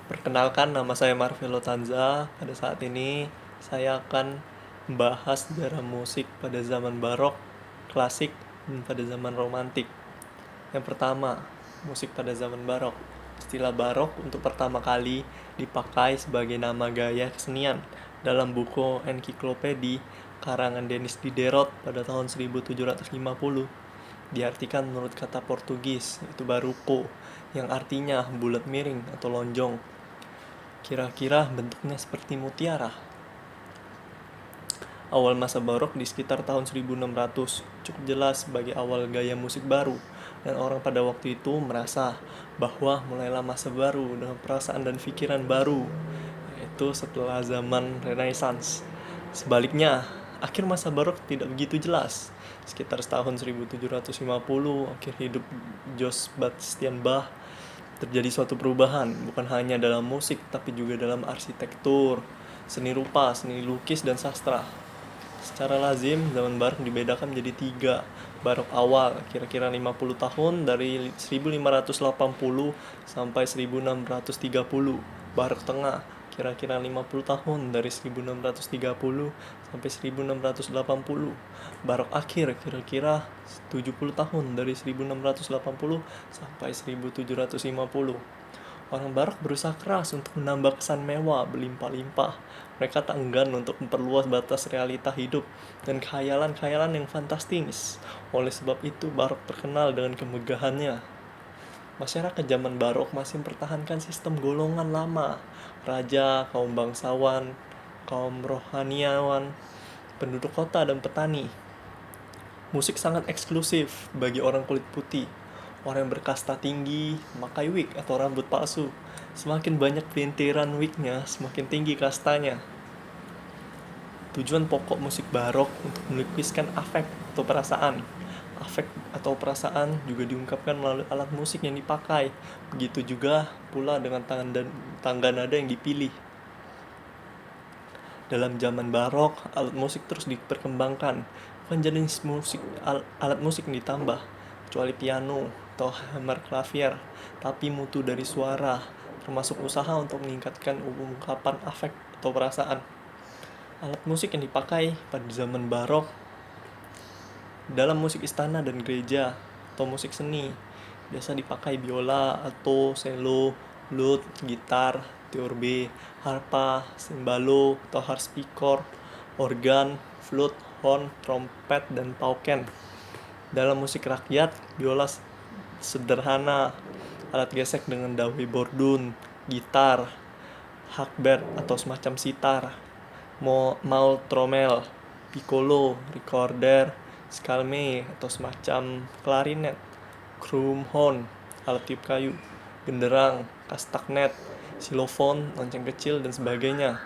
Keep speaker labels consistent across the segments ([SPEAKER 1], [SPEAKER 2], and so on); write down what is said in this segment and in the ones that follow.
[SPEAKER 1] Perkenalkan, nama saya Marvelo Tanza. Pada saat ini, saya akan membahas sejarah musik pada zaman barok, klasik, dan pada zaman romantik. Yang pertama, musik pada zaman barok. Istilah barok untuk pertama kali dipakai sebagai nama gaya kesenian dalam buku Encyclopedia karangan Denis Diderot pada tahun 1750. Diartikan menurut kata Portugis, yaitu baruko, yang artinya bulat miring atau lonjong. Kira-kira bentuknya seperti mutiara. Awal masa barok di sekitar tahun 1600 cukup jelas sebagai awal gaya musik baru, dan orang pada waktu itu merasa bahwa mulailah masa baru dengan perasaan dan pikiran baru, yaitu setelah zaman Renaissance. Sebaliknya, akhir masa barok tidak begitu jelas. Sekitar tahun 1750, akhir hidup Johann Sebastian Bach, terjadi suatu perubahan, bukan hanya dalam musik, tapi juga dalam arsitektur, seni rupa, seni lukis, dan sastra. Secara lazim, zaman barok dibedakan menjadi tiga. Barok awal, kira-kira 50 tahun dari 1580 sampai 1630. Barok tengah, kira-kira 50 tahun dari 1630 sampai 1680. Barok akhir, kira-kira 70 tahun dari 1680 sampai 1750. Orang barok berusaha keras untuk menambah kesan mewah berlimpah-limpah. Mereka tak enggan untuk memperluas batas realita hidup dan khayalan-khayalan yang fantastis. Oleh sebab itu, barok terkenal dengan kemegahannya. Masyarakat zaman barok masih mempertahankan sistem golongan lama. Raja, kaum bangsawan, kaum rohaniawan, penduduk kota, dan petani. Musik sangat eksklusif bagi orang kulit putih. Orang yang berkasta tinggi memakai wig atau rambut palsu. Semakin banyak pelintiran wignya, semakin tinggi kastanya. Tujuan pokok musik barok untuk melukiskan afek atau perasaan. Afek atau perasaan juga diungkapkan melalui alat musik yang dipakai. Begitu juga pula dengan tangga nada yang dipilih. Dalam zaman barok, alat musik terus diperkembangkan. Bukan jenis musik, alat musik yang ditambah, kecuali piano atau hammer clavier, tapi mutu dari suara, termasuk usaha untuk meningkatkan ungkapan afek atau perasaan. Alat musik yang dipakai pada zaman barok dalam musik istana dan gereja atau musik seni biasa dipakai biola, alto, cello, lute, gitar, theorbe, harpa, cembalo atau harpsichord, organ, flute, horn, trompet, dan pauken. Dalam musik rakyat, biola sederhana, alat gesek dengan dawe bordun, gitar, hakber atau semacam sitar, maul tromel, piccolo, recorder, skalme atau semacam klarinet, krumhorn, alat tiup kayu, genderang, kastagnet, xilofon, lonceng kecil, dan sebagainya.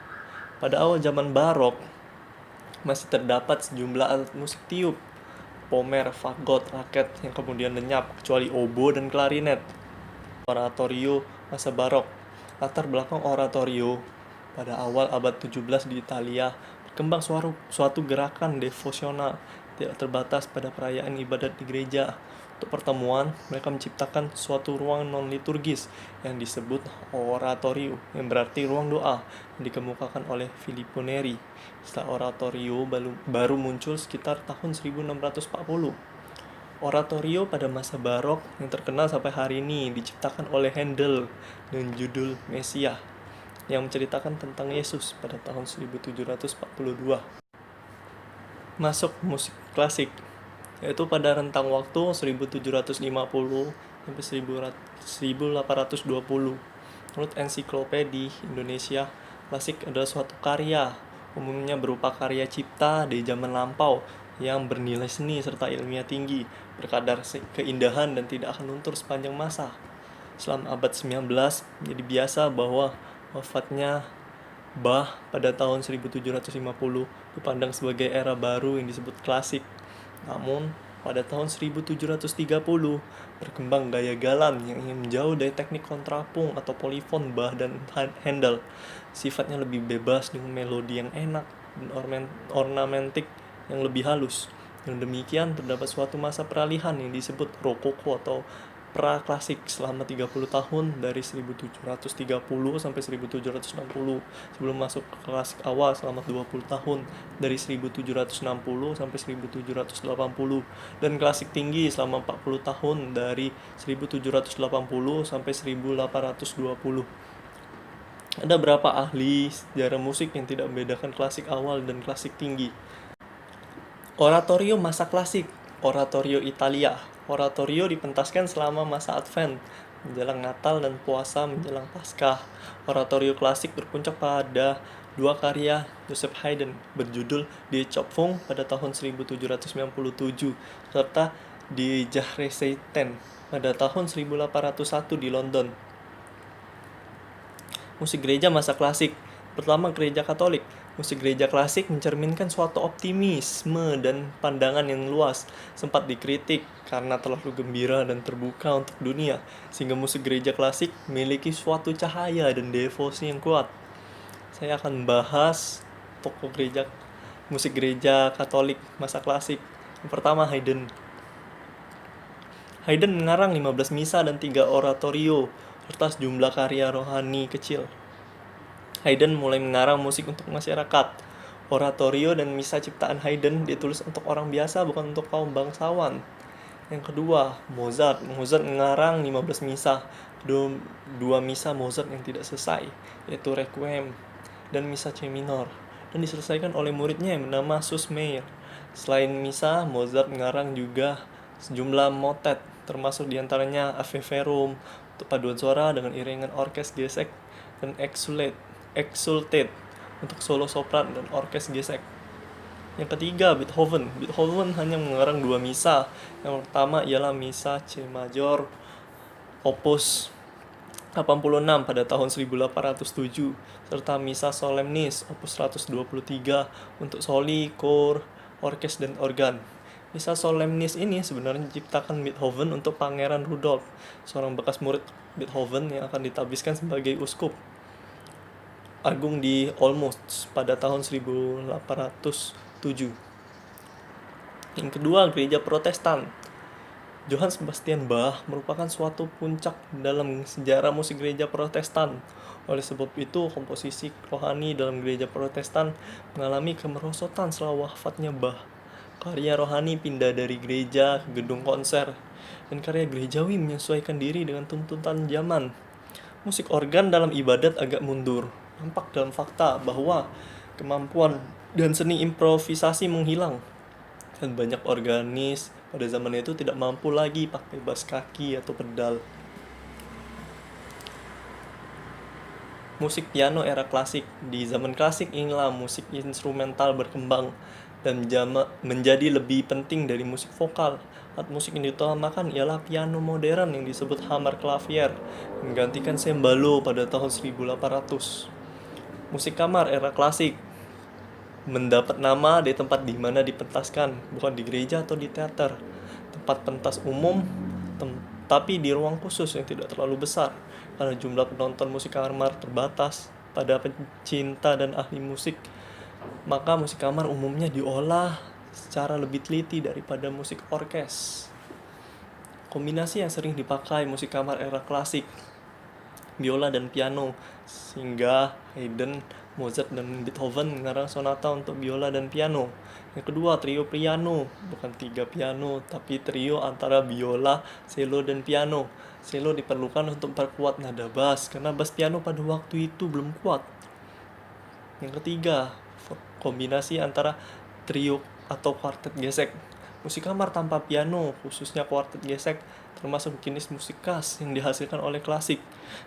[SPEAKER 1] Pada awal zaman barok, masih terdapat sejumlah alat musik tiup, pomer, fagot, raket yang kemudian lenyap, kecuali obo dan klarinet. Oratorio masa barok. Latar belakang oratorio pada awal abad 17 di Italia berkembang suatu gerakan devosional tidak terbatas pada perayaan ibadat di gereja. Untuk pertemuan, mereka menciptakan suatu ruang non-liturgis yang disebut oratorio, yang berarti ruang doa, yang dikemukakan oleh Filippo Neri. Istilah oratorio baru muncul sekitar tahun 1640. Oratorio pada masa barok yang terkenal sampai hari ini diciptakan oleh Handel dengan judul Mesia, yang menceritakan tentang Yesus pada tahun 1742. Masuk musik klasik, yaitu pada rentang waktu 1750 sampai 1820. Menurut Ensiklopedia Indonesia, klasik adalah suatu karya, umumnya berupa karya cipta di zaman lampau yang bernilai seni serta ilmiah tinggi, berkadar keindahan dan tidak akan luntur sepanjang masa. Selama abad 19, jadi biasa bahwa wafatnya Bach pada tahun 1750 dipandang sebagai era baru yang disebut klasik. Namun, pada tahun 1730 berkembang gaya galan yang ingin menjauh dari teknik kontrapung atau polifon Bach dan Handel. Sifatnya lebih bebas dengan melodi yang enak dan ornamentik yang lebih halus. Dengan demikian, terdapat suatu masa peralihan yang disebut rokoko atau praklasik selama 30 tahun dari 1730 sampai 1760, sebelum masuk ke klasik awal selama 20 tahun dari 1760 sampai 1780, dan klasik tinggi selama 40 tahun dari 1780 sampai 1820. Ada berapa ahli sejarah musik yang tidak membedakan klasik awal dan klasik tinggi. Oratorio masa klasik, oratorio Italia. Oratorio dipentaskan selama masa Advent, menjelang Natal dan puasa menjelang Paskah. Oratorio klasik berpuncak pada dua karya Joseph Haydn berjudul Die Schöpfung pada tahun 1797 serta Die Jahreszeit pada tahun 1801 di London. Musik gereja masa klasik. Pertama, gereja Katolik. Musik gereja klasik mencerminkan suatu optimisme dan pandangan yang luas, sempat dikritik karena terlalu gembira dan terbuka untuk dunia, sehingga musik gereja klasik memiliki suatu cahaya dan devosi yang kuat. Saya akan bahas tokoh musik gereja Katolik masa klasik. Yang pertama, Haydn. Haydn mengarang 15 misa dan 3 oratorio, serta sejumlah karya rohani kecil. Haydn mulai mengarang musik untuk masyarakat. Oratorio dan misa ciptaan Haydn ditulis untuk orang biasa, bukan untuk kaum bangsawan. Yang kedua, Mozart. Mozart mengarang 15 misa. Dua misa Mozart yang tidak selesai, yaitu Requiem dan misa C minor, dan diselesaikan oleh muridnya yang bernama Sus Meyer. Selain misa, Mozart mengarang juga sejumlah motet, termasuk diantaranya Ave Verum untuk paduan suara dengan iringan orkes gesek, dan Exultate untuk solo sopran dan orkes gesek. Yang ketiga, Beethoven. Beethoven hanya mengarang 2 misa. Yang pertama ialah misa C major opus 86 pada tahun 1807, serta misa Solemnis opus 123 untuk soli, kor, orkes dan organ. Misa Solemnis ini sebenarnya diciptakan Beethoven untuk Pangeran Rudolf, seorang bekas murid Beethoven yang akan ditabiskan sebagai uskup agung di Olmütz pada tahun 1807. Yang kedua, gereja Protestan. Johann Sebastian Bach merupakan suatu puncak dalam sejarah musik gereja Protestan. Oleh sebab itu, komposisi rohani dalam gereja Protestan mengalami kemerosotan setelah wafatnya Bach. Karya rohani pindah dari gereja ke gedung konser, dan karya gerejawi menyesuaikan diri dengan tuntutan zaman. Musik organ dalam ibadat agak mundur. Nampak dalam fakta bahwa kemampuan dan seni improvisasi menghilang, dan banyak organis pada zaman itu tidak mampu lagi pakai bas kaki atau pedal. Musik piano era klasik. Di zaman klasik inilah musik instrumental berkembang dan menjadi lebih penting dari musik vokal. Alat musik yang diutamakan ialah piano modern yang disebut Hammerklavier, menggantikan cembalo pada tahun 1800. Musik kamar era klasik mendapat nama di tempat di mana dipentaskan, bukan di gereja atau di teater, tempat pentas umum, tapi di ruang khusus yang tidak terlalu besar, karena jumlah penonton musik kamar terbatas. Pada pencinta dan ahli musik, maka musik kamar umumnya diolah secara lebih teliti daripada musik orkes. Kombinasi yang sering dipakai musik kamar era klasik, biola dan piano, sehingga Haydn, Mozart, dan Beethoven mengarang sonata untuk biola dan piano. Yang kedua, trio piano, bukan 3 piano, tapi trio antara biola, cello, dan piano. Cello diperlukan untuk memperkuat nada bass, karena bass piano pada waktu itu belum kuat. Yang ketiga, kombinasi antara trio atau kuartet gesek. Musik kamar tanpa piano, khususnya kuartet gesek, termasuk jenis musik khas yang dihasilkan oleh klasik.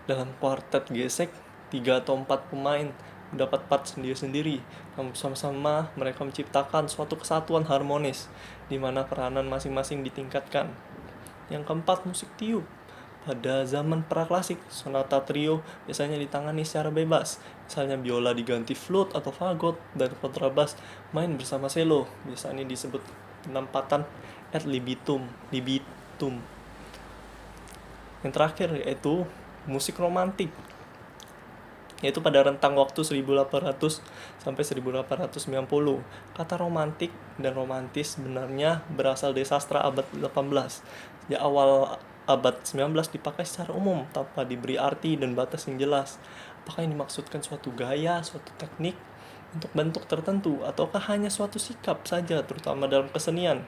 [SPEAKER 1] Dalam kuartet gesek, 3 atau 4 pemain mendapat part sendiri-sendiri, namun bersama-sama mereka menciptakan suatu kesatuan harmonis, di mana peranan masing-masing ditingkatkan. Yang keempat, musik tiup. Pada zaman praklasik, sonata trio biasanya ditangani secara bebas. Misalnya biola diganti flute atau fagot, dan kontrabas main bersama cello. Biasanya disebut penempatan ad libitum. Yang terakhir yaitu musik romantik, yaitu pada rentang waktu 1800 sampai 1890. Kata romantik dan romantis sebenarnya berasal dari sastra abad 18. Di awal abad 19 dipakai secara umum tanpa diberi arti dan batas yang jelas. Apakah ini dimaksudkan suatu gaya, suatu teknik untuk bentuk tertentu, ataukah hanya suatu sikap saja, terutama dalam kesenian?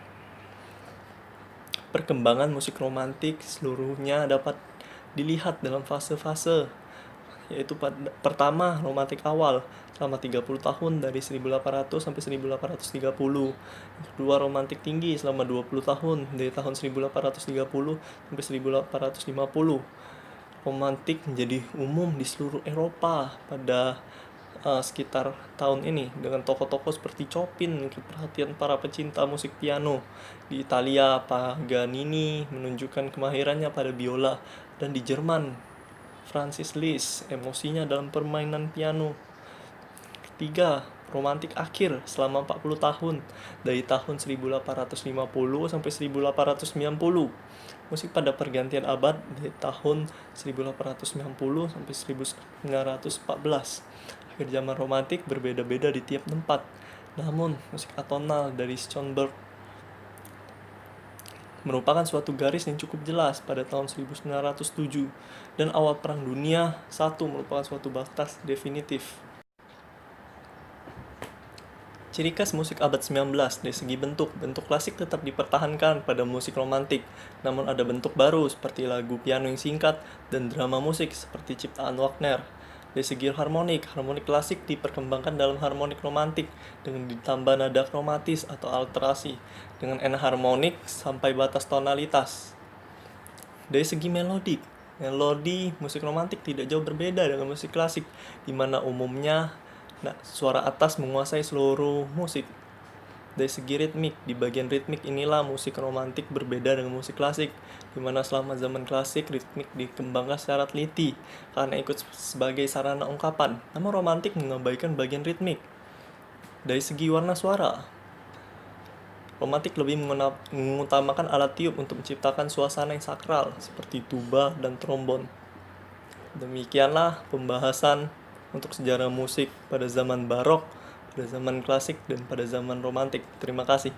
[SPEAKER 1] Perkembangan musik romantik seluruhnya dapat dilihat dalam fase-fase, yaitu pertama, romantik awal selama 30 tahun dari 1800 sampai 1830. Yang kedua, romantik tinggi selama 20 tahun dari tahun 1830 sampai 1850. Romantik menjadi umum di seluruh Eropa pada sekitar tahun ini, dengan tokoh-tokoh seperti Chopin mengikuti perhatian para pecinta musik piano. Di Italia, Paganini menunjukkan kemahirannya pada biola, dan di Jerman, Francis Liszt emosinya dalam permainan piano. Ketiga, romantik akhir selama 40 tahun dari tahun 1850 sampai 1890. Musik pada pergantian abad dari tahun 1890 sampai 1914. Akhir zaman romantik berbeda-beda di tiap tempat. Namun, musik atonal dari Schoenberg merupakan suatu garis yang cukup jelas pada tahun 1907, dan awal Perang Dunia I merupakan suatu batas definitif. Ciri khas musik abad 19 dari segi bentuk klasik tetap dipertahankan pada musik romantik, namun ada bentuk baru seperti lagu piano yang singkat dan drama musik seperti ciptaan Wagner. Dari segi harmonik klasik diperkembangkan dalam harmonik romantik dengan ditambah nada kromatis atau alterasi dengan enharmonik sampai batas tonalitas. Dari segi melodi musik romantik tidak jauh berbeda dengan musik klasik, di mana umumnya suara atas menguasai seluruh musik. Dari segi ritmik, di bagian ritmik inilah musik romantik berbeda dengan musik klasik, di mana selama zaman klasik ritmik dikembangkan secara teliti karena ikut sebagai sarana ungkapan, namun romantik mengabaikan bagian ritmik. Dari segi warna suara, romantik lebih mengutamakan alat tiup untuk menciptakan suasana yang sakral seperti tuba dan trombon. Demikianlah pembahasan untuk sejarah musik pada zaman barok, pada zaman klasik, dan pada zaman romantik. Terima kasih.